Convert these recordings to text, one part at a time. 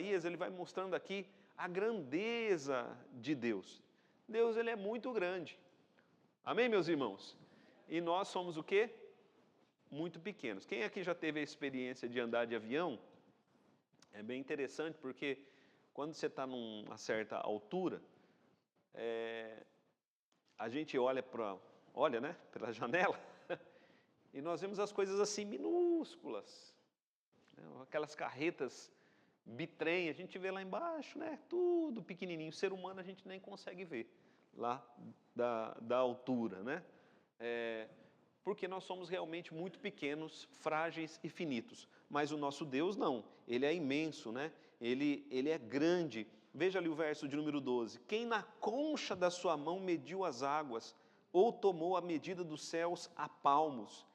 Isaías, ele vai mostrando aqui a grandeza de Deus. Deus, ele é muito grande. Amém, meus irmãos? E nós somos o quê? Muito pequenos. Quem aqui já teve a experiência de andar de avião? É bem interessante, porque quando você está numa certa altura, a gente olha, né, pela janela, e nós vemos as coisas assim minúsculas, né, aquelas carretas bitrem, a gente vê lá embaixo, né, tudo pequenininho. O ser humano a gente nem consegue ver lá da altura, né? Porque nós somos realmente muito pequenos, frágeis e finitos. Mas o nosso Deus não, Ele é imenso, né? Ele é grande. Veja ali o verso de número 12. Quem na concha da sua mão mediu as águas, ou tomou a medida dos céus a palmos?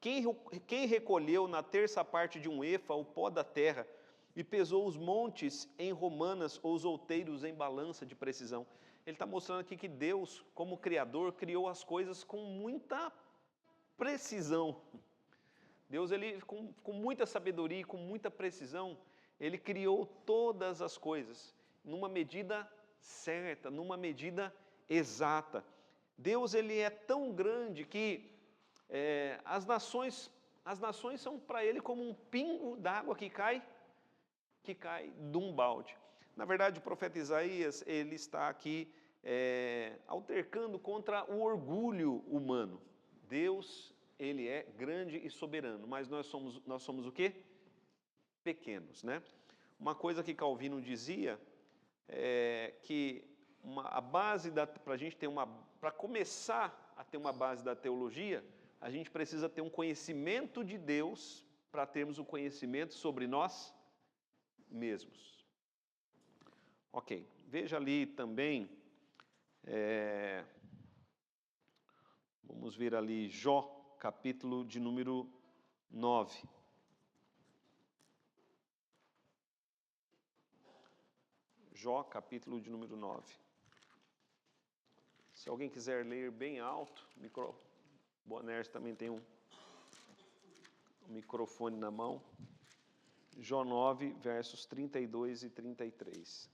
Quem recolheu na terça parte de um efa o pó da terra, e pesou os montes em romanas, ou os outeiros em balança de precisão? Ele está mostrando aqui que Deus, como Criador, criou as coisas com muita precisão. Deus, ele, com muita sabedoria e com muita precisão, ele criou todas as coisas numa medida certa, numa medida exata. Deus, ele é tão grande que as nações são para ele como um pingo d'água que cai de um balde. Na verdade, o profeta Isaías, ele está aqui altercando contra o orgulho humano. Deus, ele é grande e soberano, mas nós somos o quê? Pequenos, né? Uma coisa que Calvino dizia é que a base para a gente ter para começar a ter uma base da teologia, a gente precisa ter um conhecimento de Deus para termos o conhecimento sobre nós mesmos. Ok, veja ali também, vamos ver ali Jó, capítulo de número 9. Jó, capítulo de número 9. Se alguém quiser ler bem alto, Boanerges também tem um microfone na mão. Jó 9, versos 32 e 33.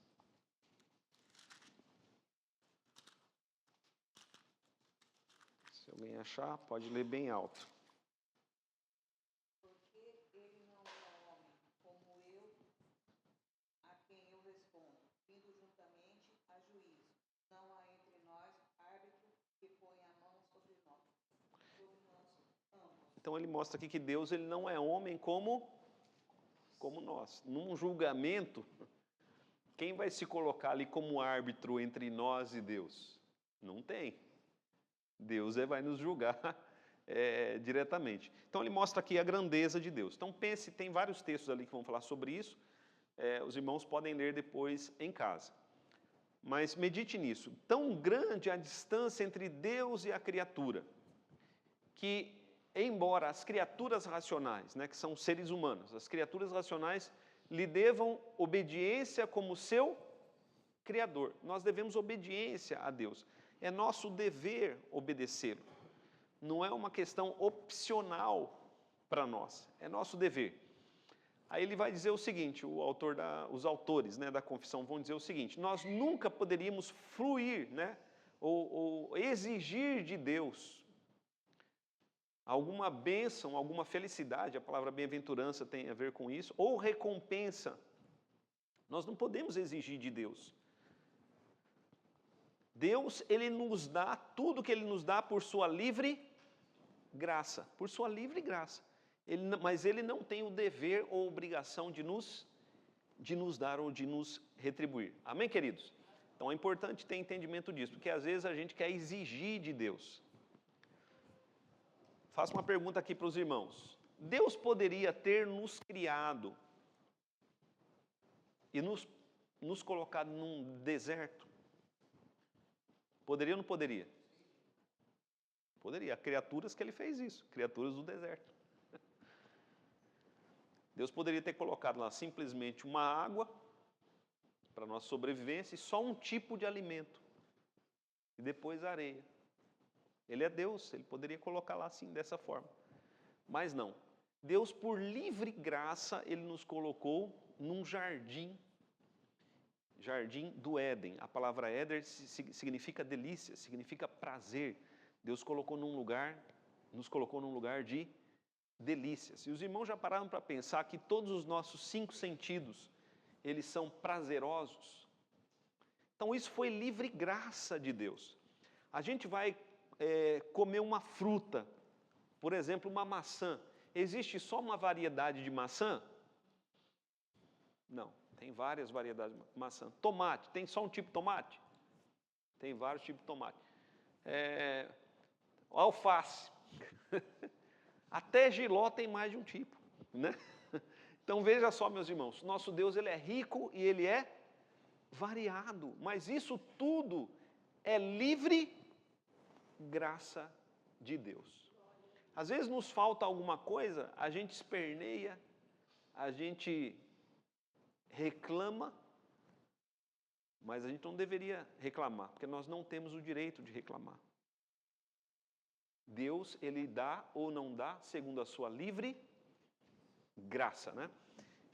Se alguém achar, pode ler bem alto. Porque ele não é homem como eu, a quem eu respondo, vindo juntamente a juízo. Não há entre nós árbitro que põe a mão sobre nós ambos. Então ele mostra aqui que Deus, ele não é homem como nós. Num julgamento, quem vai se colocar ali como árbitro entre nós e Deus? Não tem. Deus vai nos julgar diretamente. Então ele mostra aqui a grandeza de Deus. Então pense, tem vários textos ali que vão falar sobre isso. Os irmãos podem ler depois em casa. Mas medite nisso. Tão grande a distância entre Deus e a criatura, que embora as criaturas racionais, né, que são seres humanos, as criaturas racionais lhe devam obediência como seu Criador. Nós devemos obediência a Deus. É nosso dever obedecê-lo. Não é uma questão opcional para nós, é nosso dever. Aí ele vai dizer o seguinte, os autores, né, da confissão vão dizer o seguinte: nós nunca poderíamos fruir, né, ou exigir de Deus alguma bênção, alguma felicidade, a palavra bem-aventurança tem a ver com isso, ou recompensa. Nós não podemos exigir de Deus. Deus, ele nos dá tudo que ele nos dá por sua livre graça, por sua livre graça. Mas ele não tem o dever ou obrigação de nos dar ou de nos retribuir. Amém, queridos? Então é importante ter entendimento disso, porque às vezes a gente quer exigir de Deus. Faço uma pergunta aqui para os irmãos. Deus poderia ter nos criado e nos colocado num deserto? Poderia ou não poderia? Poderia. Há criaturas que ele fez isso, criaturas do deserto. Deus poderia ter colocado lá simplesmente uma água para nossa sobrevivência e só um tipo de alimento. E depois a areia. Ele é Deus, ele poderia colocar lá assim, dessa forma. Mas não. Deus, por livre graça, ele nos colocou num jardim Jardim do Éden. A palavra Éden significa delícia, significa prazer. Deus nos colocou num lugar de delícias. E os irmãos já pararam para pensar que todos os nossos 5 sentidos, eles são prazerosos? Então isso foi livre graça de Deus. A gente vai comer uma fruta, por exemplo, uma maçã. Existe só uma variedade de maçã? Não, tem várias variedades de maçã. Tomate, tem só um tipo de tomate? Tem vários tipos de tomate. Alface. Até jiló tem mais de um tipo, né? Então veja só, meus irmãos, nosso Deus, ele é rico e ele é variado, mas isso tudo é livre graça de Deus. Às vezes nos falta alguma coisa, a gente esperneia, a gente reclama, mas a gente não deveria reclamar, porque nós não temos o direito de reclamar. Deus, ele dá ou não dá segundo a sua livre graça, né?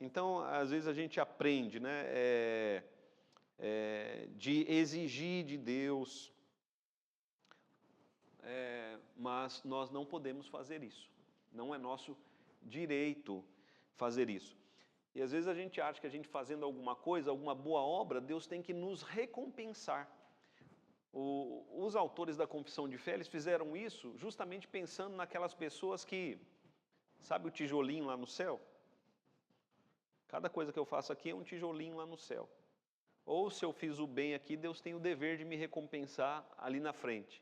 Então, às vezes a gente aprende, né, de exigir de Deus, mas nós não podemos fazer isso. Não é nosso direito fazer isso. E às vezes a gente acha que a gente fazendo alguma coisa, alguma boa obra, Deus tem que nos recompensar. Os autores da Confissão de Fé, eles fizeram isso justamente pensando naquelas pessoas que, sabe o tijolinho lá no céu? Cada coisa que eu faço aqui é um tijolinho lá no céu. Ou se eu fiz o bem aqui, Deus tem o dever de me recompensar ali na frente.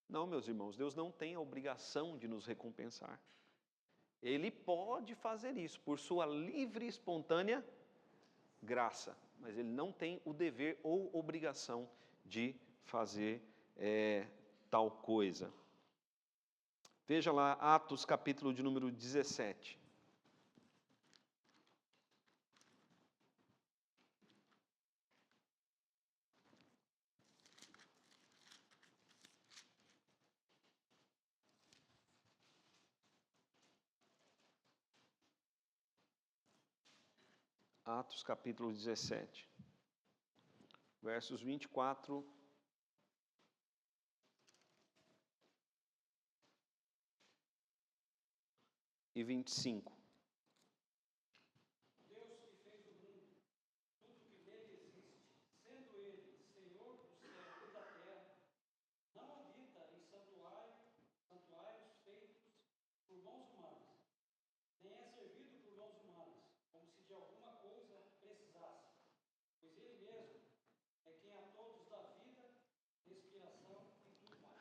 Não, meus irmãos, Deus não tem a obrigação de nos recompensar. Ele pode fazer isso por sua livre e espontânea graça, mas ele não tem o dever ou obrigação de fazer tal coisa. Veja lá, Atos capítulo de número 17. Atos capítulo 17, versos 24 e 25. Deus que fez o mundo, tudo que nele existe, sendo ele Senhor do céu e da terra, não habita em santuários feitos por mãos humanas, nem é servido por mãos humanas, como se de alguma coisa precisasse, pois ele mesmo é quem a todos dá vida, respiração e tudo mais.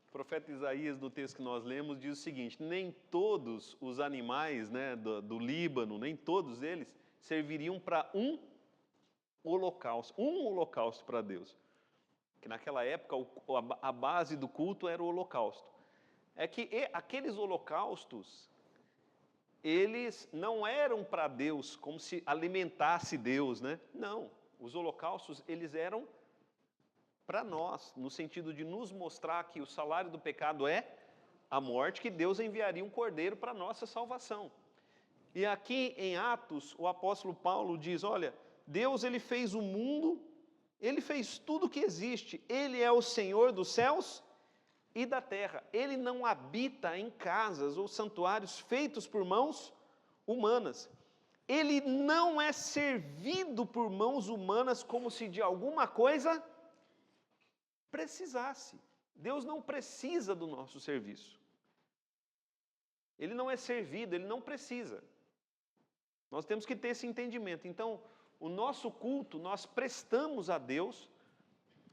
O profeta Isaías, no texto que nós lemos, diz o seguinte: nem todos os animais, né, do Líbano, nem todos eles serviriam para um holocausto para Deus. Que naquela época a base do culto era o holocausto. É que aqueles holocaustos, eles não eram para Deus, como se alimentasse Deus, né? Não, os holocaustos, eles eram para nós, no sentido de nos mostrar que o salário do pecado é a morte, que Deus enviaria um cordeiro para a nossa salvação. E aqui em Atos, o apóstolo Paulo diz, olha, Deus, ele fez o mundo, ele fez tudo que existe, ele é o Senhor dos céus e da terra. Ele não habita em casas ou santuários feitos por mãos humanas. Ele não é servido por mãos humanas como se de alguma coisa precisasse. Deus não precisa do nosso serviço. Ele não é servido, ele não precisa. Nós temos que ter esse entendimento. Então, o nosso culto, nós prestamos a Deus,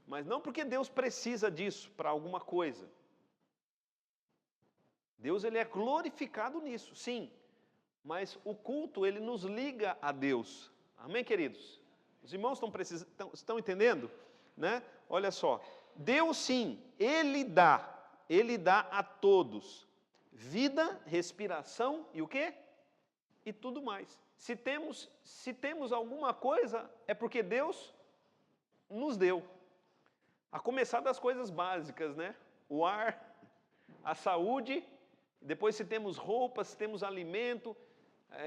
mas não porque Deus precisa disso para alguma coisa. Deus, ele é glorificado nisso, sim. Mas o culto, ele nos liga a Deus. Amém, queridos? Os irmãos estão entendendo? Né? Olha só. Deus, sim, ele dá a todos vida, respiração e o quê? E tudo mais. Se temos alguma coisa, é porque Deus nos deu. A começar das coisas básicas, né? O ar, a saúde, depois se temos roupas, se temos alimento.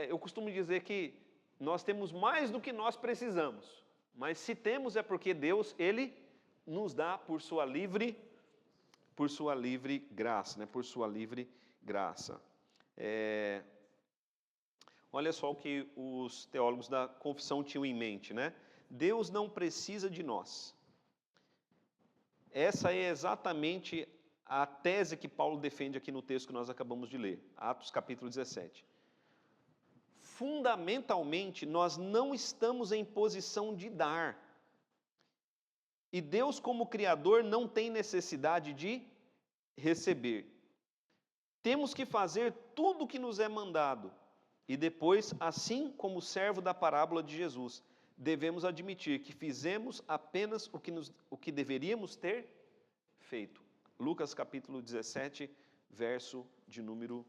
Eu costumo dizer que nós temos mais do que nós precisamos, Mas se temos é porque Deus, Ele nos dá por sua livre graça, né? Por sua livre graça. Olha só o que os teólogos da confissão tinham em mente, né? Deus não precisa de nós. Essa é exatamente a tese que Paulo defende aqui no texto que nós acabamos de ler, Atos capítulo 17. Fundamentalmente, nós não estamos em posição de dar. E Deus, como Criador, não tem necessidade de receber. Temos que fazer tudo o que nos é mandado. E depois, assim como o servo da parábola de Jesus, devemos admitir que fizemos apenas o que deveríamos ter feito. Lucas capítulo 17, verso de número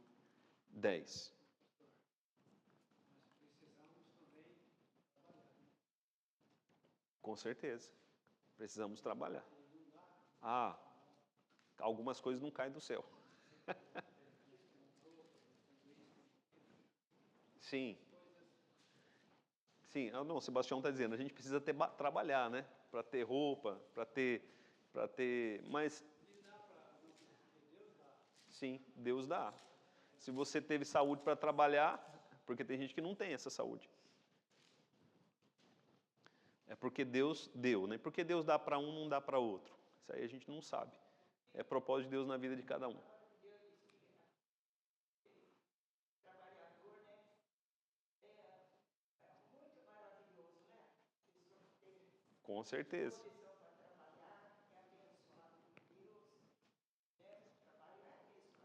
10. Com certeza. Precisamos trabalhar. Algumas coisas não caem do céu. Sim. Sim, não, o Sebastião está dizendo, a gente precisa trabalhar, né? Para ter roupa, para ter, mas... Sim, Deus dá. Se você teve saúde para trabalhar, porque tem gente que não tem essa saúde. É porque Deus deu, né? Porque Deus dá para um, não dá para outro. Isso aí a gente não sabe. É propósito de Deus na vida de cada um. Com certeza.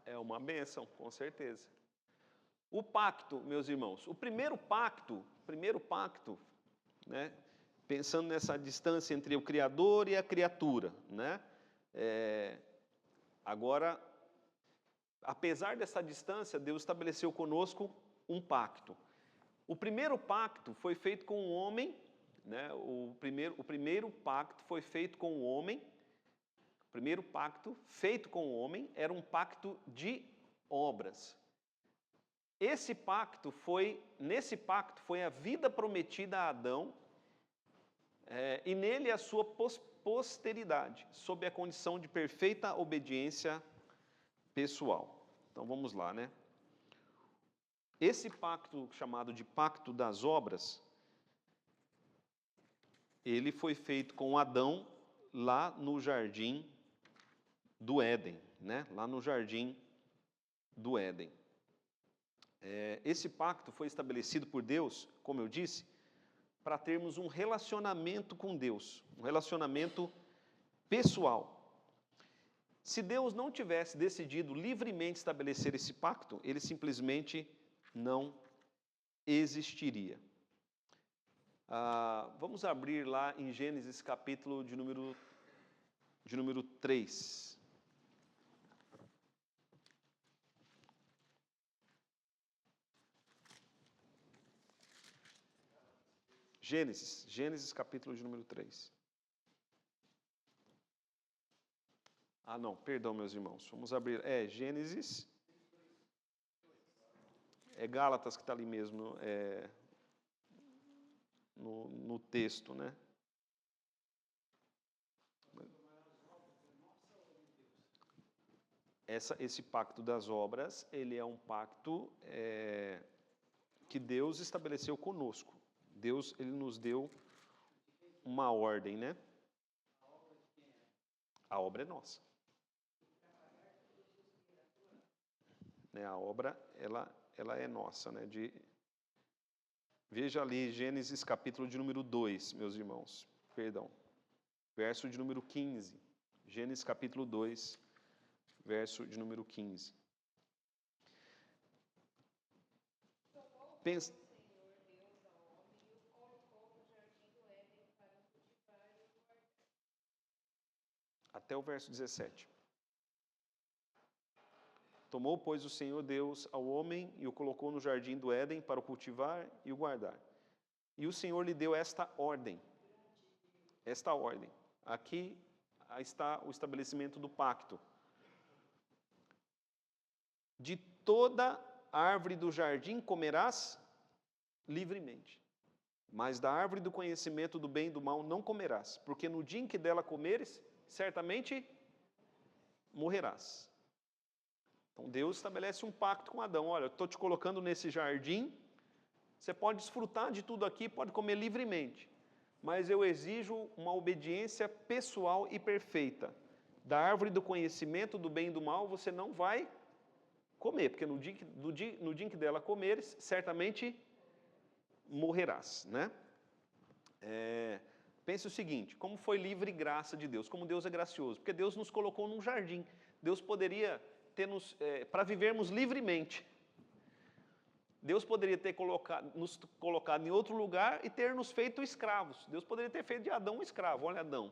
É uma bênção, com certeza. O pacto, meus irmãos, o primeiro pacto, né? Pensando nessa distância entre o Criador e a criatura, né? Agora, apesar dessa distância, Deus estabeleceu conosco um pacto. O primeiro pacto foi feito com o homem, né? O primeiro pacto foi feito com o homem. O primeiro pacto feito com o homem era um pacto de obras. Nesse pacto foi a vida prometida a Adão, e nele a sua posteridade, sob a condição de perfeita obediência pessoal. Então vamos lá, né? Esse pacto chamado de pacto das obras, ele foi feito com Adão lá no jardim do Éden, né? Lá no jardim do Éden. Esse pacto foi estabelecido por Deus, como eu disse, para termos um relacionamento com Deus, um relacionamento pessoal. Se Deus não tivesse decidido livremente estabelecer esse pacto, ele simplesmente não existiria. Vamos abrir lá em Gênesis capítulo de número 3. Gênesis capítulo de número 3. Não, perdão, meus irmãos. Vamos abrir. Gênesis. É Gálatas que está ali mesmo, no texto, né? Esse pacto das obras, ele é um pacto que Deus estabeleceu conosco. Deus, ele nos deu uma ordem, né? A obra é nossa. A obra, ela é nossa, né? Veja ali Gênesis capítulo de número 2, meus irmãos. Perdão. Verso de número 15. Gênesis capítulo 2, verso de número 15. Pensa... Até o verso 17. Tomou, pois, o Senhor Deus ao homem e o colocou no jardim do Éden para o cultivar e o guardar. E o Senhor lhe deu esta ordem. Esta ordem. Aqui está o estabelecimento do pacto. De toda árvore do jardim comerás livremente. Mas da árvore do conhecimento do bem e do mal não comerás, porque no dia em que dela comeres, certamente morrerás. Então Deus estabelece um pacto com Adão. Olha, eu estou te colocando nesse jardim, você pode desfrutar de tudo aqui, pode comer livremente, mas eu exijo uma obediência pessoal e perfeita. Da árvore do conhecimento do bem e do mal você não vai comer, porque no dia em que dela comeres, certamente morrerás, né? Pense o seguinte, como foi livre graça de Deus, como Deus é gracioso, porque Deus nos colocou num jardim, Deus poderia ter para vivermos livremente, Deus poderia ter nos colocado em outro lugar e ter nos feito escravos, Deus poderia ter feito de Adão um escravo. Olha, Adão,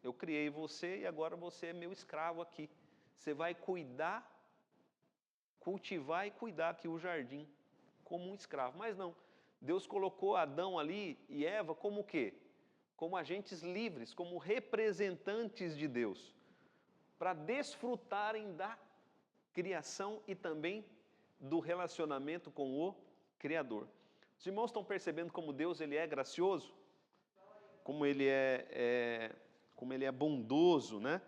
eu criei você e agora você é meu escravo aqui, você vai cuidar, cultivar e cuidar aqui o jardim, como um escravo, mas não, Deus colocou Adão ali e Eva como o quê? Como agentes livres, como representantes de Deus, para desfrutarem da criação e também do relacionamento com o Criador. Os irmãos estão percebendo como Deus ele é gracioso? Como ele é bondoso, né?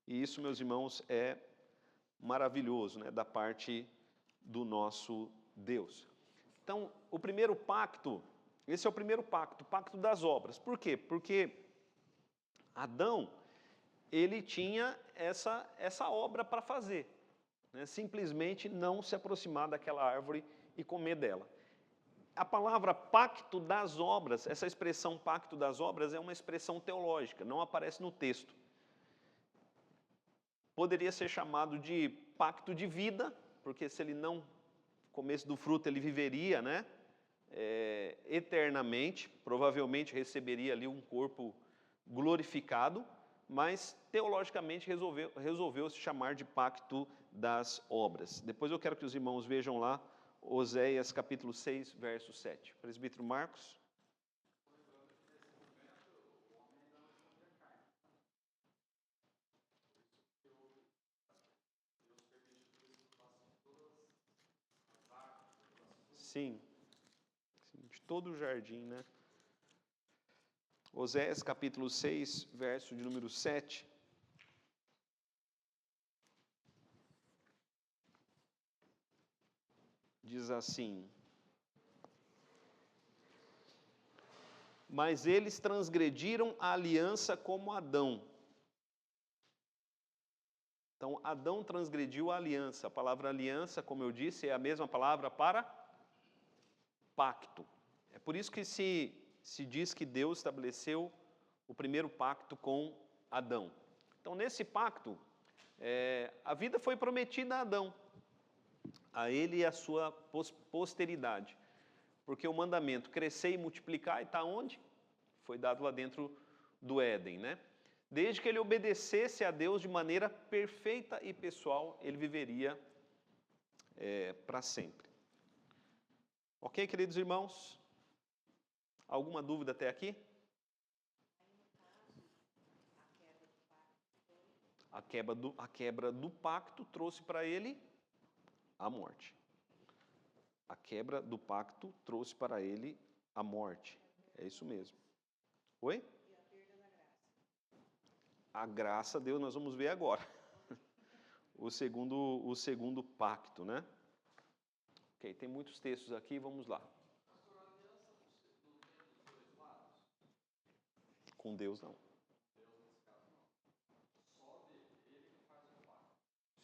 E isso, meus irmãos, é maravilhoso, né? Da parte do nosso Deus. Então, o primeiro pacto, esse é o primeiro pacto, o pacto das obras. Por quê? Porque Adão, ele tinha essa obra para fazer, né? Simplesmente não se aproximar daquela árvore e comer dela. A palavra pacto das obras, essa expressão pacto das obras é uma expressão teológica, não aparece no texto. Poderia ser chamado de pacto de vida, porque se ele não comesse do fruto, ele viveria, né? Eternamente, provavelmente receberia ali um corpo glorificado, mas teologicamente resolveu se chamar de pacto das obras. Depois eu quero que os irmãos vejam lá, Oséias capítulo 6, verso 7. Presbítero Marcos. Sim, de todo o jardim, né? Oséias capítulo 6, verso de número 7. Diz assim: mas eles transgrediram a aliança como Adão. Então, Adão transgrediu a aliança. A palavra aliança, como eu disse, é a mesma palavra para pacto. É por isso que se diz que Deus estabeleceu o primeiro pacto com Adão. Então, nesse pacto, a vida foi prometida a Adão, a ele e a sua posteridade. Porque o mandamento crescer e multiplicar está onde? Foi dado lá dentro do Éden, né? Desde que ele obedecesse a Deus de maneira perfeita e pessoal, ele viveria para sempre. Ok, queridos irmãos? Alguma dúvida até aqui? A quebra do pacto trouxe para ele a morte. A quebra do pacto trouxe para ele a morte. É isso mesmo. Oi? E a perda da graça. A graça a Deus nós vamos ver agora. O segundo pacto, né? Ok, tem muitos textos aqui, vamos lá. Com Deus não.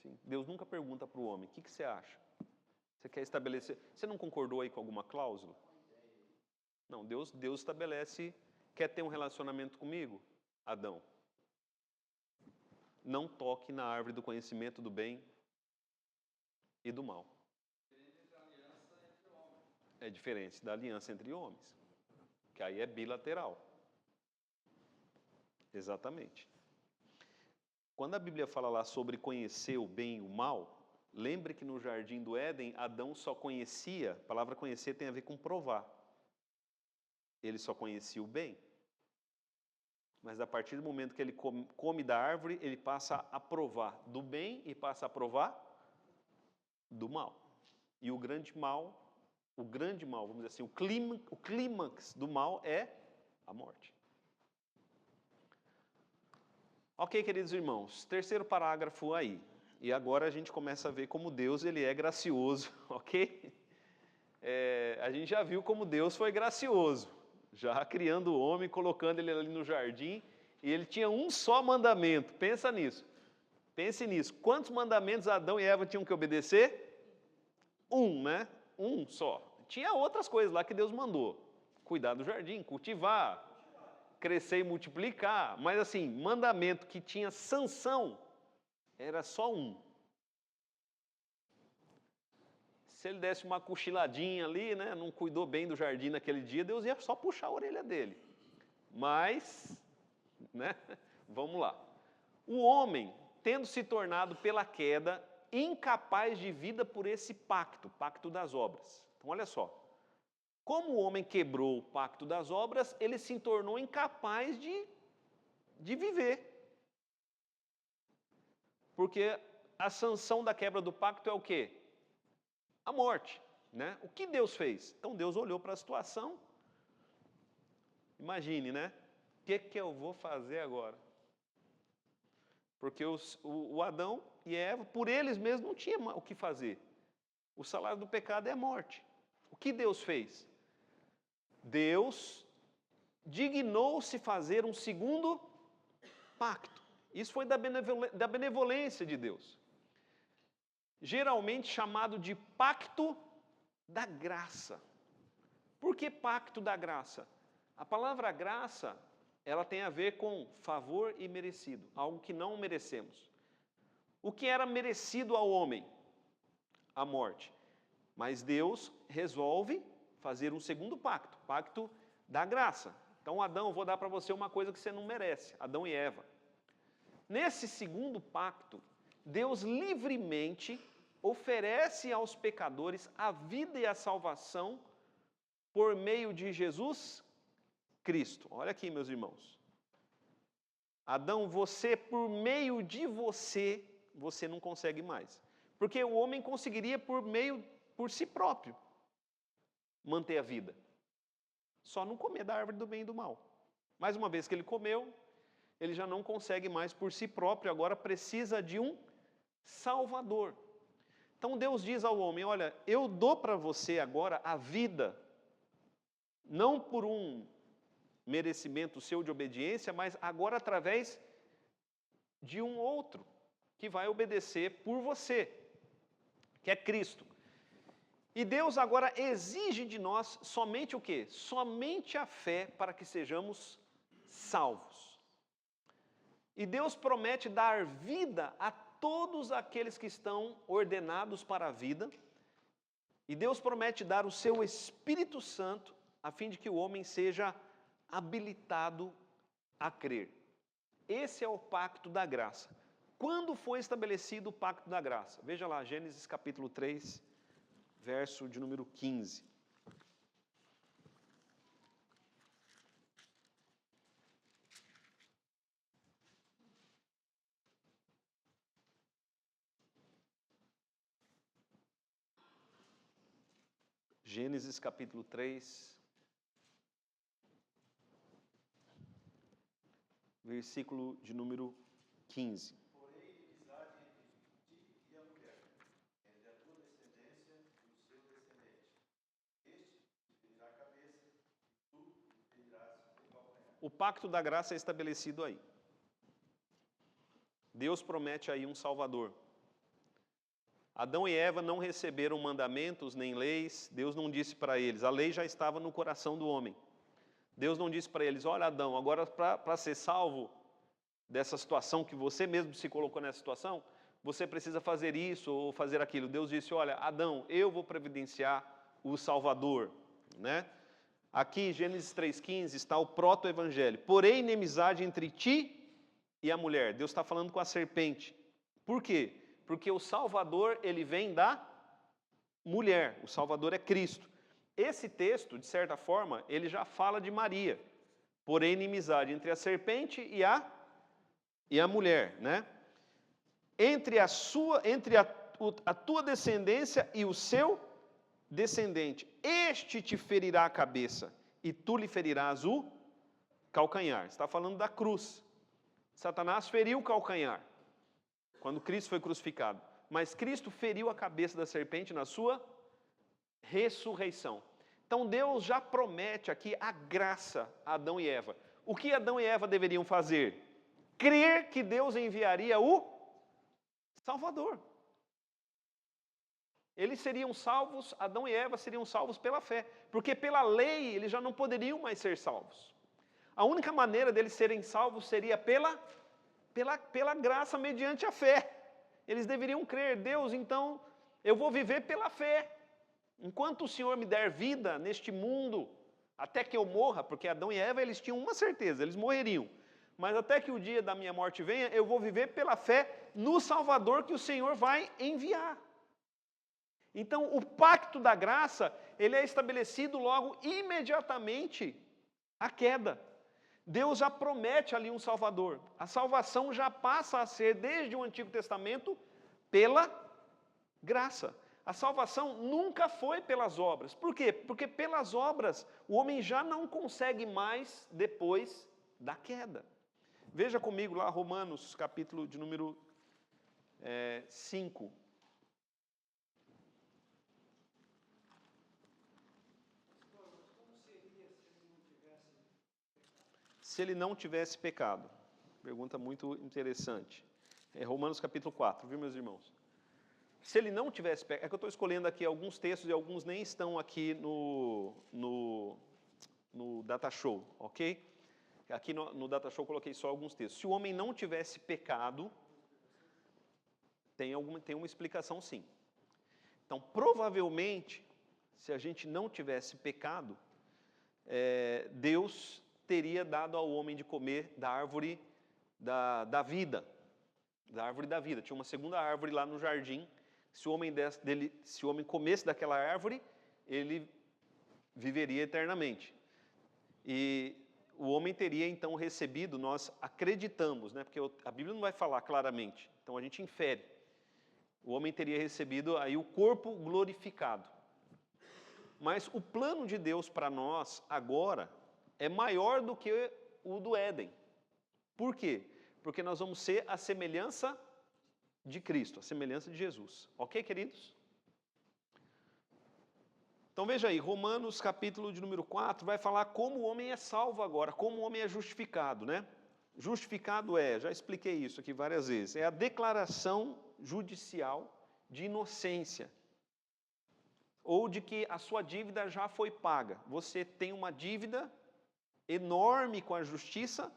Sim. Deus nunca pergunta para o homem, o que você acha? Você quer estabelecer... Você não concordou aí com alguma cláusula? Não, Deus estabelece... Quer ter um relacionamento comigo? Adão. Não toque na árvore do conhecimento do bem e do mal. É diferente da aliança entre homens. Que aí é bilateral. Exatamente. Quando a Bíblia fala lá sobre conhecer o bem e o mal, lembre que no jardim do Éden, Adão só conhecia, a palavra conhecer tem a ver com provar. Ele só conhecia o bem. Mas a partir do momento que ele come da árvore, ele passa a provar do bem e passa a provar do mal. E o grande mal o grande mal, vamos dizer assim, o clímax do mal é a morte. Ok, queridos irmãos, terceiro parágrafo aí. E agora a gente começa a ver como Deus ele é gracioso, ok? A gente já viu como Deus foi gracioso, já criando o homem, colocando ele ali no jardim, e ele tinha um só mandamento, pensa nisso. Pense nisso, quantos mandamentos Adão e Eva tinham que obedecer? Um, né? Um só. Tinha outras coisas lá que Deus mandou. Cuidar do jardim, cultivar, crescer e multiplicar. Mas assim, mandamento que tinha sanção, era só um. Se ele desse uma cochiladinha ali, né, não cuidou bem do jardim naquele dia, Deus ia só puxar a orelha dele. Mas, né, vamos lá. O homem, tendo se tornado pela queda incapaz de vida por esse pacto das obras. Então, olha só. Como o homem quebrou o pacto das obras, ele se tornou incapaz de viver. Porque a sanção da quebra do pacto é o quê? A morte, né? O que Deus fez? Então Deus olhou para a situação. Imagine, né? O que eu vou fazer agora? Porque o Adão e a Eva, por eles mesmos, não tinham o que fazer. O salário do pecado é a morte. O que Deus fez? Deus dignou-se fazer um segundo pacto. Isso foi da benevolência de Deus. Geralmente chamado de pacto da graça. Por que pacto da graça? A palavra graça, ela tem a ver com favor e merecido, algo que não merecemos. O que era merecido ao homem? A morte. Mas Deus resolve fazer um segundo pacto, pacto da graça. Então, Adão, eu vou dar para você uma coisa que você não merece, Adão e Eva. Nesse segundo pacto, Deus livremente oferece aos pecadores a vida e a salvação por meio de Jesus Cristo. Olha aqui, meus irmãos. Adão, por meio de você não consegue mais. Porque o homem conseguiria por si próprio manter a vida. Só não comer da árvore do bem e do mal. Mais uma vez que ele comeu, ele já não consegue mais por si próprio, agora precisa de um Salvador. Então Deus diz ao homem, olha, eu dou para você agora a vida, não por um merecimento seu de obediência, mas agora através de um outro, que vai obedecer por você, que é Cristo. E Deus agora exige de nós somente o quê? Somente a fé para que sejamos salvos. E Deus promete dar vida a todos aqueles que estão ordenados para a vida. E Deus promete dar o seu Espírito Santo a fim de que o homem seja habilitado a crer. Esse é o pacto da graça. Quando foi estabelecido o pacto da graça? Veja lá, Gênesis capítulo 3, verso de número 15. Gênesis capítulo 3, versículo de número 15. Porém, inimizade entre ti e a mulher, entre a tua descendência e o seu descendente. Este te ferirá a cabeça, e tu lhe ferirás o calcanhar. O pacto da graça é estabelecido aí. Deus promete aí um Salvador. Adão e Eva não receberam mandamentos nem leis, Deus não disse para eles, a lei já estava no coração do homem. Deus não disse para eles, olha Adão, agora para ser salvo dessa situação que você mesmo se colocou nessa situação, você precisa fazer isso ou fazer aquilo. Deus disse, olha Adão, eu vou providenciar o Salvador, né? Aqui, Gênesis 3,15, está o proto-evangelho. Porém, inimizade entre ti e a mulher. Deus está falando com a serpente. Por quê? Porque o Salvador, ele vem da mulher. O Salvador é Cristo. Esse texto, de certa forma, ele já fala de Maria. Porém, inimizade entre a serpente e a mulher, né? Entre a tua descendência e o seu descendente, este te ferirá a cabeça, e tu lhe ferirás o calcanhar. Está falando da cruz. Satanás feriu o calcanhar, quando Cristo foi crucificado. Mas Cristo feriu a cabeça da serpente na sua ressurreição. Então Deus já promete aqui a graça a Adão e Eva. O que Adão e Eva deveriam fazer? Crer que Deus enviaria o Salvador. Eles seriam salvos, Adão e Eva seriam salvos pela fé, porque pela lei eles já não poderiam mais ser salvos. A única maneira deles serem salvos seria pela graça mediante a fé. Eles deveriam crer, Deus, então eu vou viver pela fé. Enquanto o Senhor me der vida neste mundo, até que eu morra, porque Adão e Eva eles tinham uma certeza, eles morreriam. Mas até que o dia da minha morte venha, eu vou viver pela fé no Salvador que o Senhor vai enviar. Então, o pacto da graça, ele é estabelecido logo imediatamente à queda. Deus já promete ali um Salvador. A salvação já passa a ser, desde o Antigo Testamento, pela graça. A salvação nunca foi pelas obras. Por quê? Porque pelas obras o homem já não consegue mais depois da queda. Veja comigo lá Romanos, capítulo de número 5. Se ele não tivesse pecado? Pergunta muito interessante. É Romanos capítulo 4, viu, meus irmãos? Se ele não tivesse pecado, é que eu estou escolhendo aqui alguns textos e alguns nem estão aqui no Data Show, ok? Aqui no Data Show eu coloquei só alguns textos. Se o homem não tivesse pecado, tem uma explicação sim. Então, provavelmente, se a gente não tivesse pecado, Deus teria dado ao homem de comer da árvore da vida. Da árvore da vida. Tinha uma segunda árvore lá no jardim. Se o homem comesse daquela árvore, ele viveria eternamente. E o homem teria então recebido, nós acreditamos, né? Porque a Bíblia não vai falar claramente, então a gente infere. O homem teria recebido aí o corpo glorificado. Mas o plano de Deus para nós agora é maior do que o do Éden. Por quê? Porque nós vamos ser a semelhança de Cristo, a semelhança de Jesus. Ok, queridos? Então veja aí, Romanos capítulo de número 4 vai falar como o homem é salvo agora, como o homem é justificado, né? Justificado já expliquei isso aqui várias vezes, é a declaração judicial de inocência, ou de que a sua dívida já foi paga. Você tem uma dívida enorme com a justiça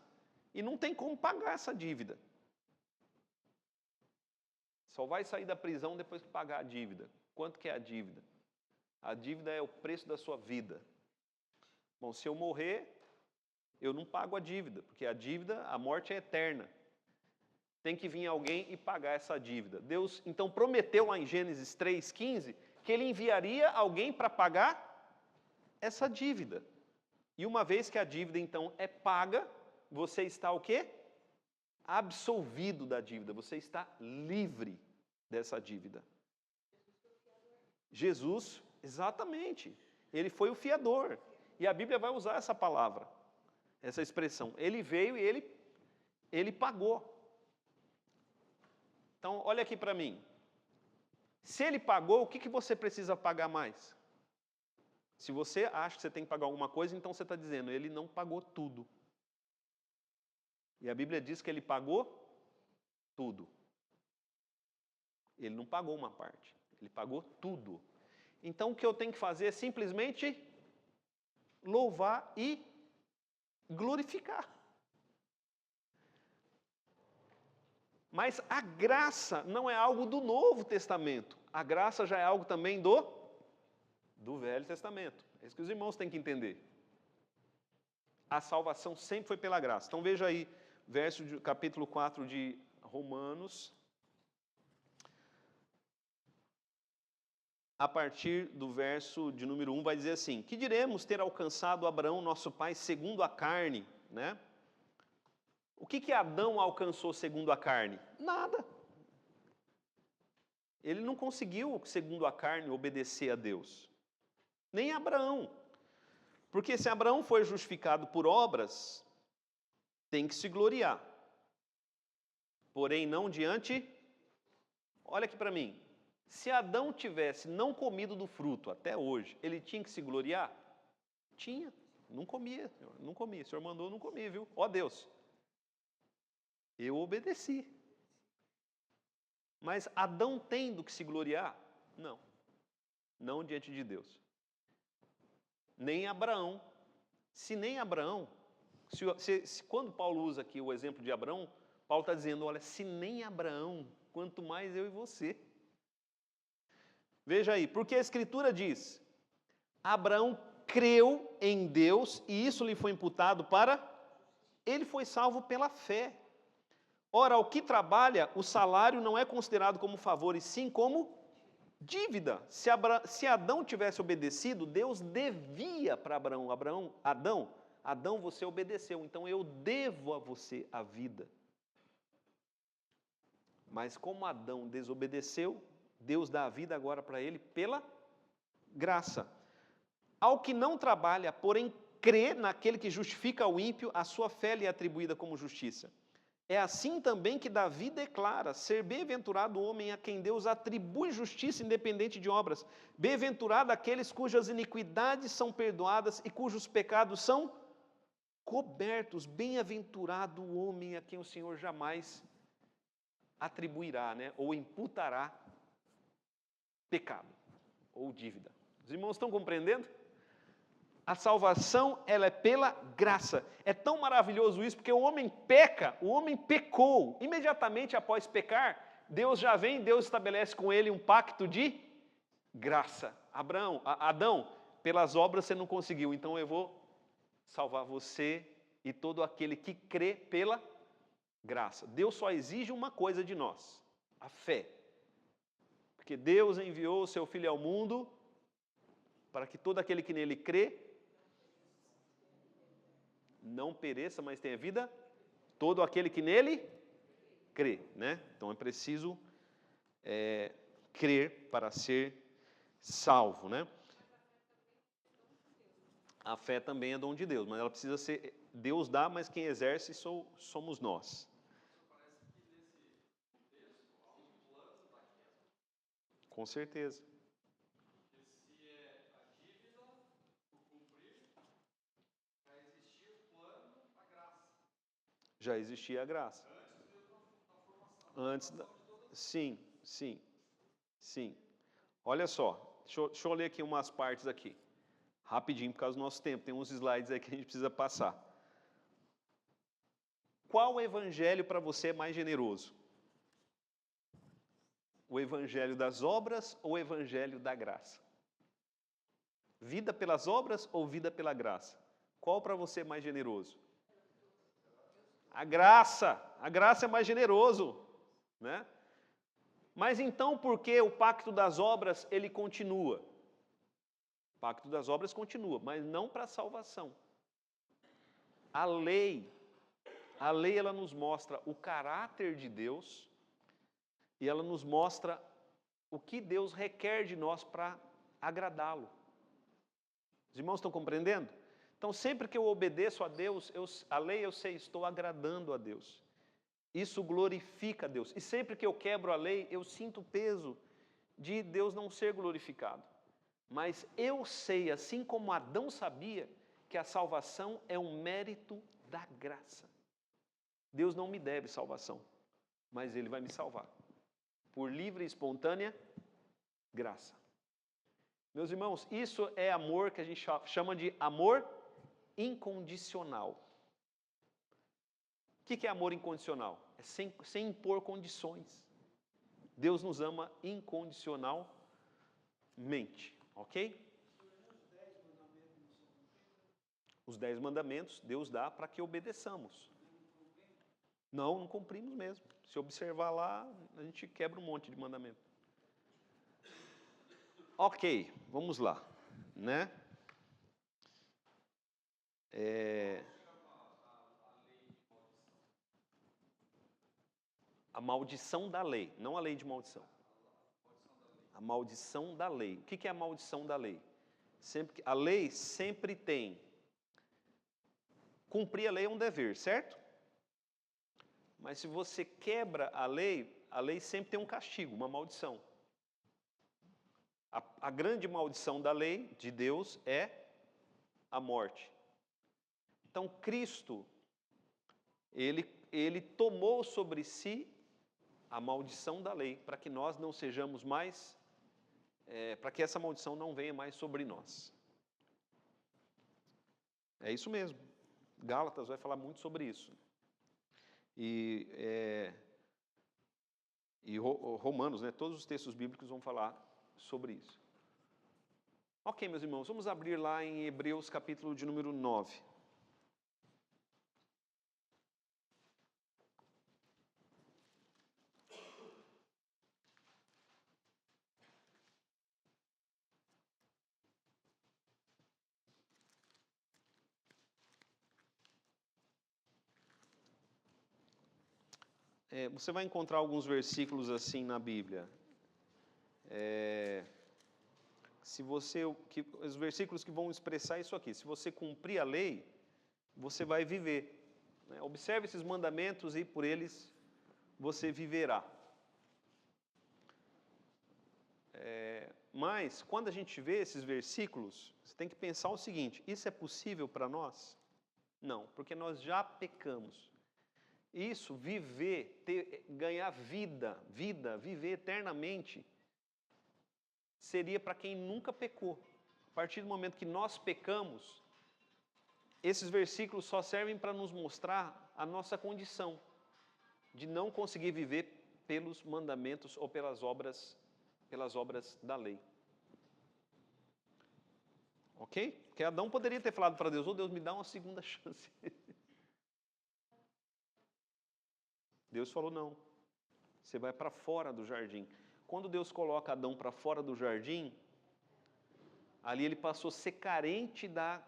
e não tem como pagar essa dívida. Só vai sair da prisão depois que pagar a dívida. Quanto que é a dívida? A dívida é o preço da sua vida. Bom, se eu morrer, eu não pago a dívida, porque a morte é eterna. Tem que vir alguém e pagar essa dívida. Deus, então, prometeu lá em Gênesis 3,15, que Ele enviaria alguém para pagar essa dívida. E uma vez que a dívida, então, é paga, você está o quê? Absolvido da dívida, você está livre dessa dívida. Jesus, exatamente, ele foi o fiador. E a Bíblia vai usar essa palavra, essa expressão. Ele veio e ele pagou. Então, olha aqui para mim. Se ele pagou, o que você precisa pagar mais? Se você acha que você tem que pagar alguma coisa, então você está dizendo, ele não pagou tudo. E a Bíblia diz que ele pagou tudo. Ele não pagou uma parte, ele pagou tudo. Então o que eu tenho que fazer é simplesmente louvar e glorificar. Mas a graça não é algo do Novo Testamento. A graça já é algo também do Velho Testamento. É isso que os irmãos têm que entender. A salvação sempre foi pela graça. Então veja aí, capítulo 4 de Romanos, a partir do verso de número 1, vai dizer assim: que diremos ter alcançado Abraão, nosso pai, segundo a carne, né? O que Adão alcançou segundo a carne? Nada. Ele não conseguiu, segundo a carne, obedecer a Deus. Nem Abraão. Porque se Abraão foi justificado por obras, tem que se gloriar. Porém, não diante... Olha aqui para mim. Se Adão tivesse não comido do fruto até hoje, ele tinha que se gloriar? Tinha. Não comia. Não comia. O Senhor mandou, não comi, viu? Ó Deus. Eu obedeci. Mas Adão tem do que se gloriar? Não. Não diante de Deus. Nem Abraão. Se nem Abraão, quando Paulo usa aqui o exemplo de Abraão, Paulo está dizendo, olha, se nem Abraão, quanto mais eu e você. Veja aí, porque a Escritura diz, Abraão creu em Deus e isso lhe foi imputado para... Ele foi salvo pela fé. Ora, ao que trabalha, o salário não é considerado como favor, e sim como dívida. Se Adão tivesse obedecido, Deus devia para Abraão. Adão, você obedeceu, então eu devo a você a vida. Mas como Adão desobedeceu, Deus dá a vida agora para ele pela graça. Ao que não trabalha, porém crê naquele que justifica o ímpio, a sua fé lhe é atribuída como justiça. É assim também que Davi declara, ser bem-aventurado o homem a quem Deus atribui justiça independente de obras. Bem-aventurado aqueles cujas iniquidades são perdoadas e cujos pecados são cobertos. Bem-aventurado o homem a quem o Senhor jamais atribuirá, ou imputará pecado ou dívida. Os irmãos estão compreendendo? A salvação, ela é pela graça. É tão maravilhoso isso, porque o homem peca, o homem pecou. Imediatamente após pecar, Deus já vem, Deus estabelece com ele um pacto de graça. Adão, pelas obras você não conseguiu, então eu vou salvar você e todo aquele que crê pela graça. Deus só exige uma coisa de nós, a fé. Porque Deus enviou o seu Filho ao mundo para que todo aquele que nele crê não pereça, mas tenha vida, todo aquele que nele crê, Então é preciso crer para ser salvo, A fé também é dom de Deus, mas ela precisa ser, Deus dá, mas quem exerce somos nós. Com certeza. Já existia a graça. Sim. Olha só, deixa eu ler aqui umas partes aqui. Rapidinho, por causa do nosso tempo. Tem uns slides aí que a gente precisa passar. Qual evangelho para você é mais generoso? O evangelho das obras ou o evangelho da graça? Vida pelas obras ou vida pela graça? Qual para você é mais generoso? A graça é mais generoso, Mas então por que o pacto das obras ele continua? O pacto das obras continua, mas não para a salvação. A lei ela nos mostra o caráter de Deus e ela nos mostra o que Deus requer de nós para agradá-lo. Os irmãos estão compreendendo? Então, sempre que eu obedeço a Deus, a lei eu sei, estou agradando a Deus. Isso glorifica a Deus. E sempre que eu quebro a lei, eu sinto o peso de Deus não ser glorificado. Mas eu sei, assim como Adão sabia, que a salvação é um mérito da graça. Deus não me deve salvação, mas Ele vai me salvar. Por livre e espontânea graça. Meus irmãos, isso é amor que a gente chama de amor incondicional. O que é amor incondicional? É sem impor condições. Deus nos ama incondicionalmente, ok? Os 10 mandamentos Deus dá para que obedeçamos. Não cumprimos mesmo. Se observar lá, a gente quebra um monte de mandamento. Ok, vamos lá, A maldição da lei, não a lei de maldição. A maldição da lei. O que é a maldição da lei? A lei sempre tem. Cumprir a lei é um dever, certo? Mas se você quebra a lei sempre tem um castigo, uma maldição. A grande maldição da lei de Deus é a morte. Então Cristo, ele tomou sobre si a maldição da lei, para que nós não sejamos mais, para que essa maldição não venha mais sobre nós. É isso mesmo. Gálatas vai falar muito sobre isso. E Romanos, né? Todos os textos bíblicos vão falar sobre isso. Ok, meus irmãos, vamos abrir lá em Hebreus capítulo de número 9. Você vai encontrar alguns versículos assim na Bíblia. Os versículos que vão expressar isso aqui. Se você cumprir a lei, você vai viver. Né? Observe esses mandamentos e por eles você viverá. Mas, quando a gente vê esses versículos, você tem que pensar o seguinte: isso é possível para nós? Não, porque nós já pecamos. Isso, viver, ganhar viver eternamente, seria para quem nunca pecou. A partir do momento que nós pecamos, esses versículos só servem para nos mostrar a nossa condição de não conseguir viver pelos mandamentos ou pelas obras da lei. Ok? Porque Adão poderia ter falado para Deus: oh Deus, me dá uma segunda chance. Deus falou: não, você vai para fora do jardim. Quando Deus coloca Adão para fora do jardim, ali ele passou a ser carente da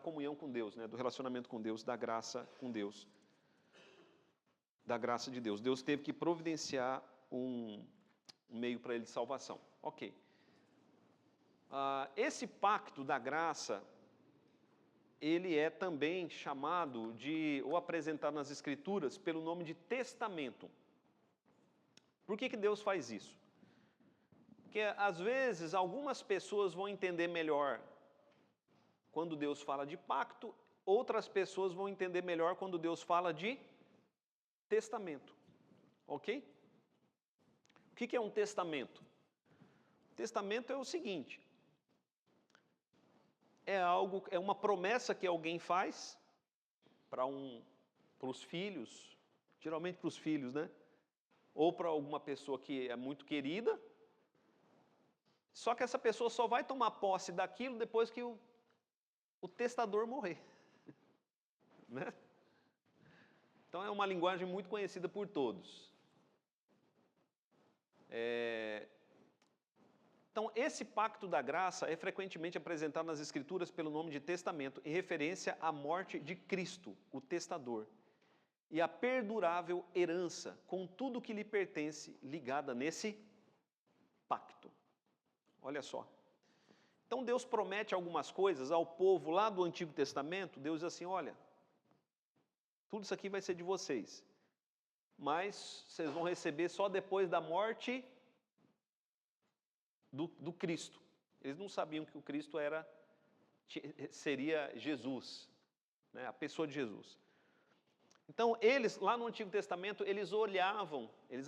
comunhão com Deus, né? Do relacionamento com Deus, da graça com Deus, da graça de Deus. Deus teve que providenciar um meio para ele de salvação. Ok. Esse pacto da graça, ele é também chamado ou apresentado nas Escrituras pelo nome de testamento. Por que Deus faz isso? Porque às vezes algumas pessoas vão entender melhor quando Deus fala de pacto, outras pessoas vão entender melhor quando Deus fala de testamento. Ok? O que é um testamento? Testamento é o seguinte: é uma promessa que alguém faz para os filhos, geralmente para os filhos, né? Ou para alguma pessoa que é muito querida, só que essa pessoa só vai tomar posse daquilo depois que o testador morrer. Né? Então é uma linguagem muito conhecida por todos. Então, esse pacto da graça é frequentemente apresentado nas Escrituras pelo nome de testamento, em referência à morte de Cristo, o testador, e a perdurável herança com tudo que lhe pertence ligada nesse pacto. Olha só. Então, Deus promete algumas coisas ao povo lá do Antigo Testamento. Deus diz assim: olha, tudo isso aqui vai ser de vocês, mas vocês vão receber só depois da morte do Cristo. Eles não sabiam que o Cristo seria Jesus, né? A pessoa de Jesus. Então, eles, lá no Antigo Testamento, eles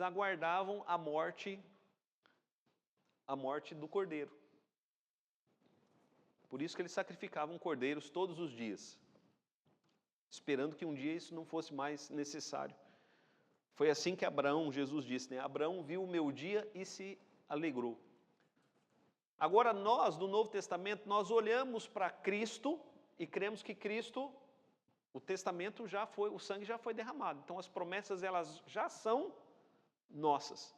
aguardavam a morte do cordeiro. Por isso que eles sacrificavam cordeiros todos os dias, esperando que um dia isso não fosse mais necessário. Foi assim que Jesus disse, né? Abraão viu o meu dia e se alegrou. Agora nós, do Novo Testamento, nós olhamos para Cristo e cremos que Cristo, o testamento o sangue já foi derramado. Então as promessas, elas já são nossas.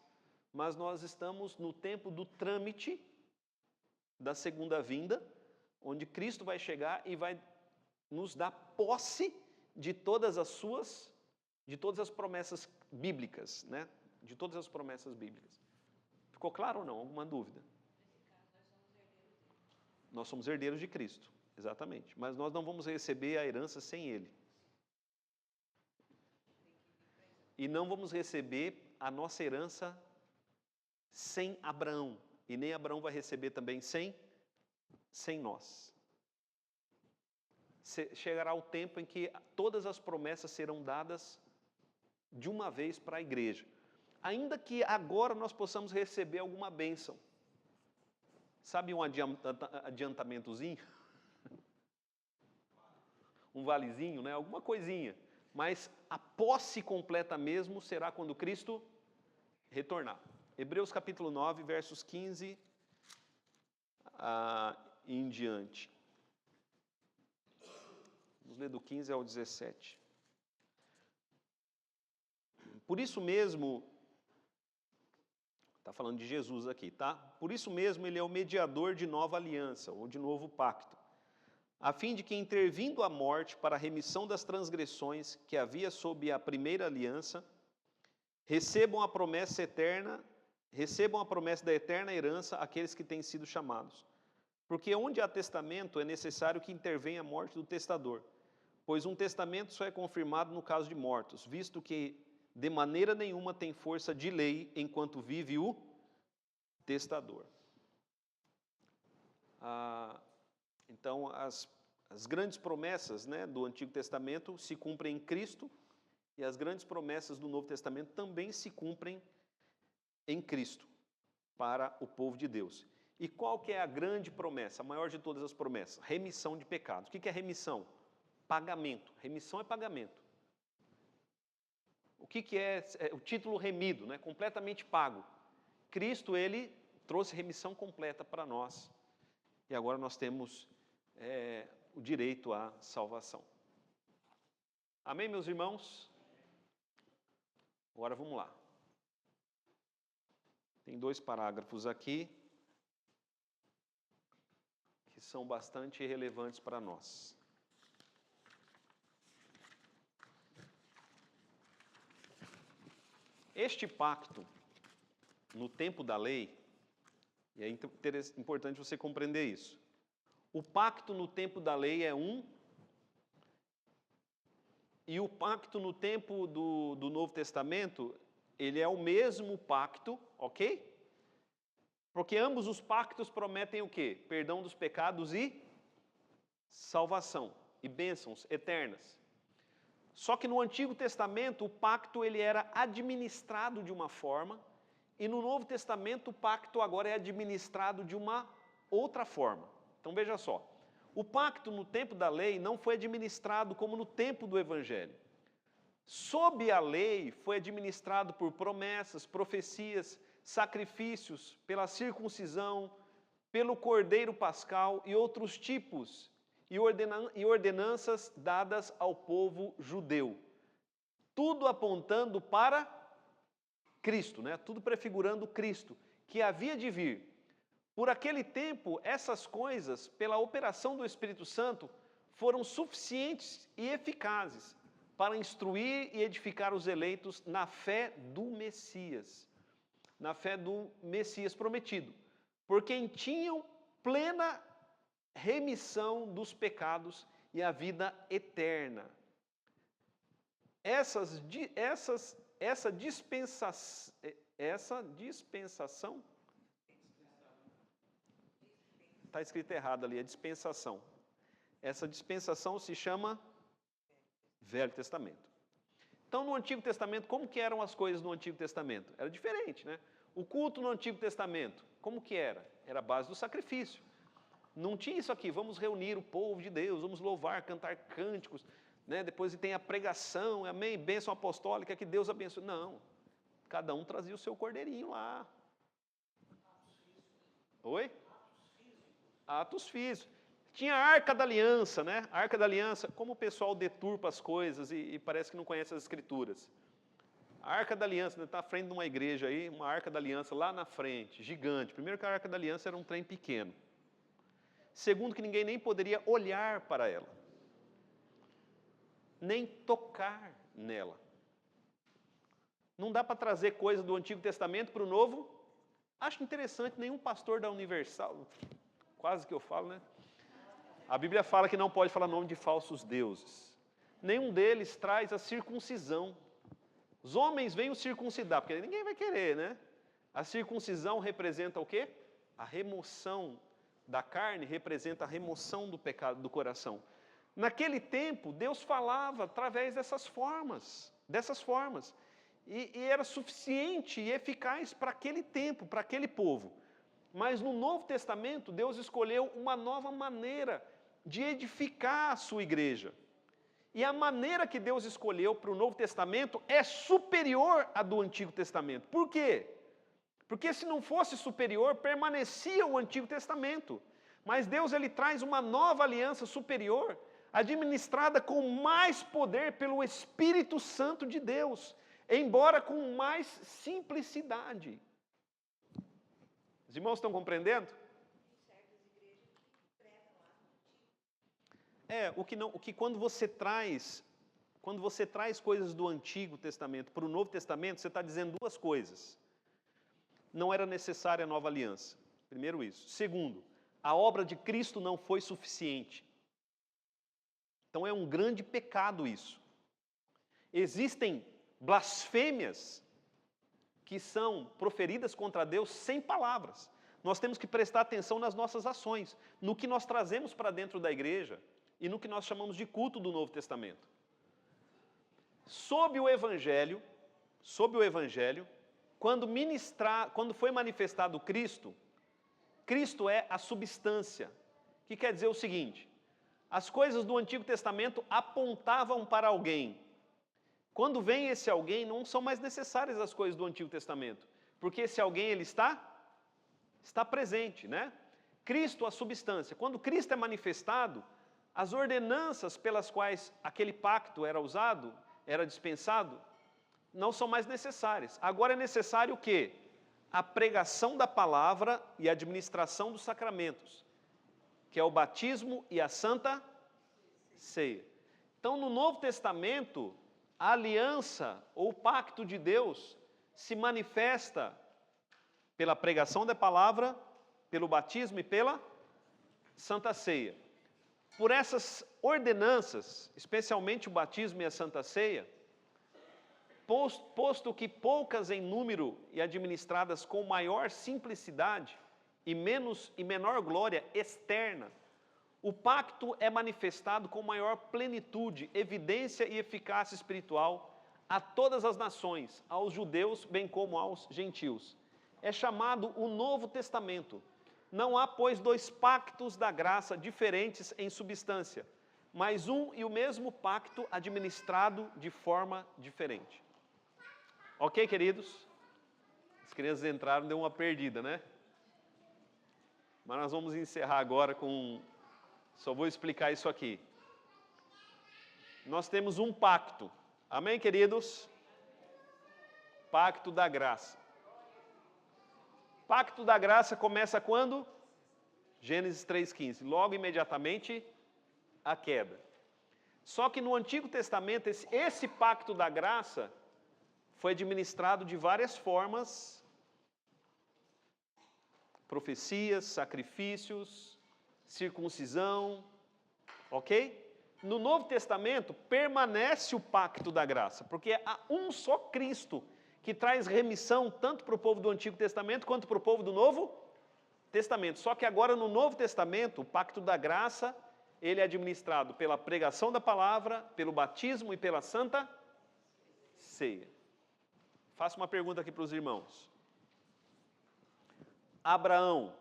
Mas nós estamos no tempo do trâmite da segunda vinda, onde Cristo vai chegar e vai nos dar posse de todas as promessas bíblicas, né? De todas as promessas bíblicas. Ficou claro ou não? Alguma dúvida? Nós somos herdeiros de Cristo, exatamente. Mas nós não vamos receber a herança sem Ele. E não vamos receber a nossa herança sem Abraão. E nem Abraão vai receber também sem nós. Chegará o tempo em que todas as promessas serão dadas de uma vez para a igreja. Ainda que agora nós possamos receber alguma bênção. Sabe um adiantamentozinho? Um valezinho, né? Alguma coisinha. Mas a posse completa mesmo será quando Cristo retornar. Hebreus capítulo 9, versos 15 em diante. Vamos ler do 15 ao 17. Por isso mesmo, está falando de Jesus aqui, tá? Por isso mesmo ele é o mediador de nova aliança, ou de novo pacto, a fim de que, intervindo a morte para a remissão das transgressões que havia sob a primeira aliança, recebam a promessa da eterna herança aqueles que têm sido chamados. Porque onde há testamento é necessário que intervenha a morte do testador, pois um testamento só é confirmado no caso de mortos, visto que de maneira nenhuma tem força de lei enquanto vive o testador. Então, as grandes promessas, né, do Antigo Testamento se cumprem em Cristo, e as grandes promessas do Novo Testamento também se cumprem em Cristo, para o povo de Deus. E qual que é a grande promessa, a maior de todas as promessas? Remissão de pecados. O que é remissão? Pagamento. Remissão é pagamento. O que é o título remido, né? Completamente pago? Cristo, ele trouxe remissão completa para nós. E agora nós temos o direito à salvação. Amém, meus irmãos? Agora vamos lá. Tem 2 parágrafos aqui que são bastante relevantes para nós. Este pacto, no tempo da lei, e é importante você compreender isso. O pacto no tempo da lei é um, e o pacto no tempo do Novo Testamento, ele é o mesmo pacto, ok? Porque ambos os pactos prometem o quê? Perdão dos pecados e salvação, e bênçãos eternas. Só que no Antigo Testamento, o pacto ele era administrado de uma forma, e no Novo Testamento, o pacto agora é administrado de uma outra forma. Então veja só, o pacto no tempo da lei não foi administrado como no tempo do Evangelho. Sob a lei, foi administrado por promessas, profecias, sacrifícios, pela circuncisão, pelo cordeiro pascal e outros tipos e ordenanças dadas ao povo judeu. Tudo apontando para Cristo, né? Tudo prefigurando Cristo, que havia de vir. Por aquele tempo, essas coisas, pela operação do Espírito Santo, foram suficientes e eficazes para instruir e edificar os eleitos na fé do Messias. Na fé do Messias prometido. Por quem tinham plena remissão dos pecados e a vida eterna. Essa dispensação, está escrito errado ali, é dispensação. Essa dispensação se chama Velho Testamento. Então, no Antigo Testamento, como que eram as coisas no Antigo Testamento? Era diferente, né? O culto no Antigo Testamento, como que era? Era a base do sacrifício. Não tinha isso aqui, vamos reunir o povo de Deus, vamos louvar, cantar cânticos, né? Depois tem a pregação, amém, bênção apostólica, que Deus abençoe. Não, cada um trazia o seu cordeirinho lá. Oi? Atos físicos. Tinha a Arca da Aliança, né? A Arca da Aliança, como o pessoal deturpa as coisas e parece que não conhece as Escrituras. A Arca da Aliança, está à frente de uma igreja aí, uma Arca da Aliança lá na frente, gigante. Primeiro que a Arca da Aliança era um trem pequeno. Segundo que ninguém nem poderia olhar para ela. Nem tocar nela. Não dá para trazer coisa do Antigo Testamento para o Novo. Acho interessante, nenhum pastor da Universal, quase que eu falo, né? A Bíblia fala que não pode falar nome de falsos deuses. Nenhum deles traz a circuncisão. Os homens vêm o circuncidar, porque ninguém vai querer, né? A circuncisão representa o quê? A remoção da carne representa a remoção do pecado do coração. Naquele tempo, Deus falava através dessas formas. E era suficiente e eficaz para aquele tempo, para aquele povo. Mas no Novo Testamento, Deus escolheu uma nova maneira de edificar a sua igreja. E a maneira que Deus escolheu para o Novo Testamento é superior à do Antigo Testamento. Por quê? Porque se não fosse superior, permanecia o Antigo Testamento. Mas Deus ele traz uma nova aliança superior, administrada com mais poder pelo Espírito Santo de Deus, embora com mais simplicidade. Os irmãos estão compreendendo? Quando você traz coisas do Antigo Testamento para o Novo Testamento, você está dizendo duas coisas. Não era necessária a nova aliança. Primeiro isso. Segundo, a obra de Cristo não foi suficiente. Então é um grande pecado isso. Existem blasfêmias que são proferidas contra Deus sem palavras. Nós temos que prestar atenção nas nossas ações, no que nós trazemos para dentro da igreja e no que nós chamamos de culto do Novo Testamento. Sob o Evangelho, quando foi manifestado Cristo, Cristo é a substância, que quer dizer o seguinte: as coisas do Antigo Testamento apontavam para alguém. Quando vem esse alguém, não são mais necessárias as coisas do Antigo Testamento, porque esse alguém ele está presente, né? Cristo, a substância. Quando Cristo é manifestado, as ordenanças pelas quais aquele pacto era usado, era dispensado, não são mais necessárias. Agora é necessário o quê? A pregação da palavra e a administração dos sacramentos, que é o batismo e a santa ceia. Então, no Novo Testamento, a aliança ou o pacto de Deus se manifesta pela pregação da palavra, pelo batismo e pela santa ceia. Por essas ordenanças, especialmente o batismo e a santa ceia, posto que poucas em número e administradas com maior simplicidade e menor glória externa, o pacto é manifestado com maior plenitude, evidência e eficácia espiritual a todas as nações, aos judeus bem como aos gentios. É chamado o Novo Testamento. Não há, pois, dois pactos da graça diferentes em substância, mas um e o mesmo pacto administrado de forma diferente. Ok, queridos? As crianças entraram, deu uma perdida, né? Mas nós vamos encerrar agora com... Só vou explicar isso aqui. Nós temos um pacto. Amém, queridos? Pacto da graça. Pacto da graça começa quando? Gênesis 3,15. Logo imediatamente, a queda. Só que no Antigo Testamento, esse pacto da graça foi administrado de várias formas. Profecias, sacrifícios, circuncisão, ok? No Novo Testamento, permanece o pacto da graça, porque há um só Cristo que traz remissão tanto para o povo do Antigo Testamento quanto para o povo do Novo Testamento. Só que agora no Novo Testamento, o pacto da graça, ele é administrado pela pregação da palavra, pelo batismo e pela santa ceia. Faço uma pergunta aqui para os irmãos. Abraão,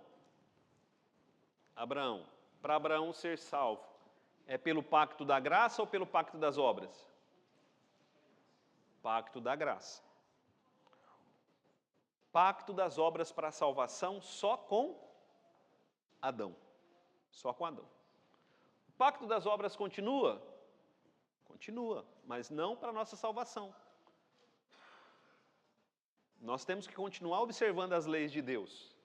para Abraão ser salvo, é pelo pacto da graça ou pelo pacto das obras? Pacto da graça. Pacto das obras para a salvação só com Adão. Só com Adão. O pacto das obras continua? Continua, mas não para a nossa salvação. Nós temos que continuar observando as leis de Deus.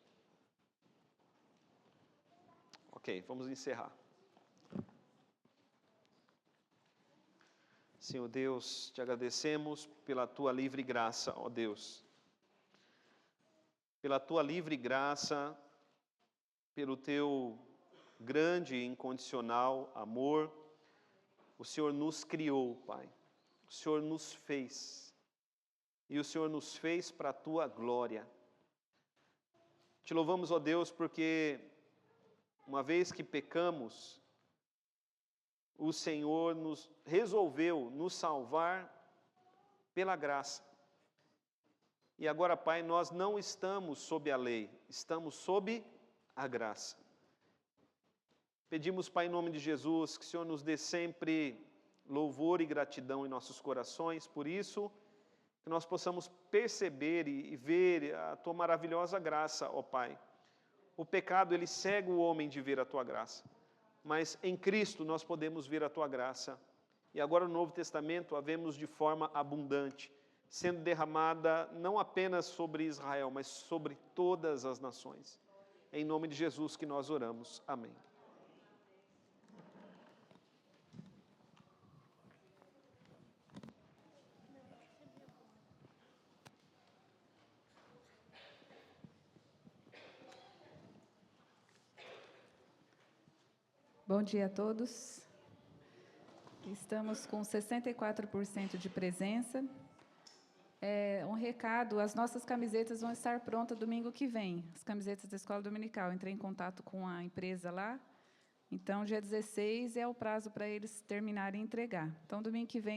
Ok, vamos encerrar. Senhor Deus, te agradecemos pela tua livre graça, ó Deus. Pela tua livre graça, pelo Teu grande e incondicional amor, o Senhor nos criou, Pai. O Senhor nos fez. E o Senhor nos fez para a Tua glória. Te louvamos, ó Deus, porque uma vez que pecamos, o Senhor resolveu nos salvar pela graça. E agora, Pai, nós não estamos sob a lei, estamos sob a graça. Pedimos, Pai, em nome de Jesus, que o Senhor nos dê sempre louvor e gratidão em nossos corações, por isso, que nós possamos perceber e ver a Tua maravilhosa graça, ó Pai. O pecado, ele cega o homem de ver a Tua graça, mas em Cristo nós podemos ver a Tua graça. E agora no Novo Testamento a vemos de forma abundante, sendo derramada não apenas sobre Israel, mas sobre todas as nações. É em nome de Jesus que nós oramos. Amém. Bom dia a todos. Estamos com 64% de presença. Um recado, as nossas camisetas vão estar prontas domingo que vem, as camisetas da Escola Dominical. Entrei em contato com a empresa lá, então dia 16 é o prazo para eles terminarem e entregar. Então, domingo que vem,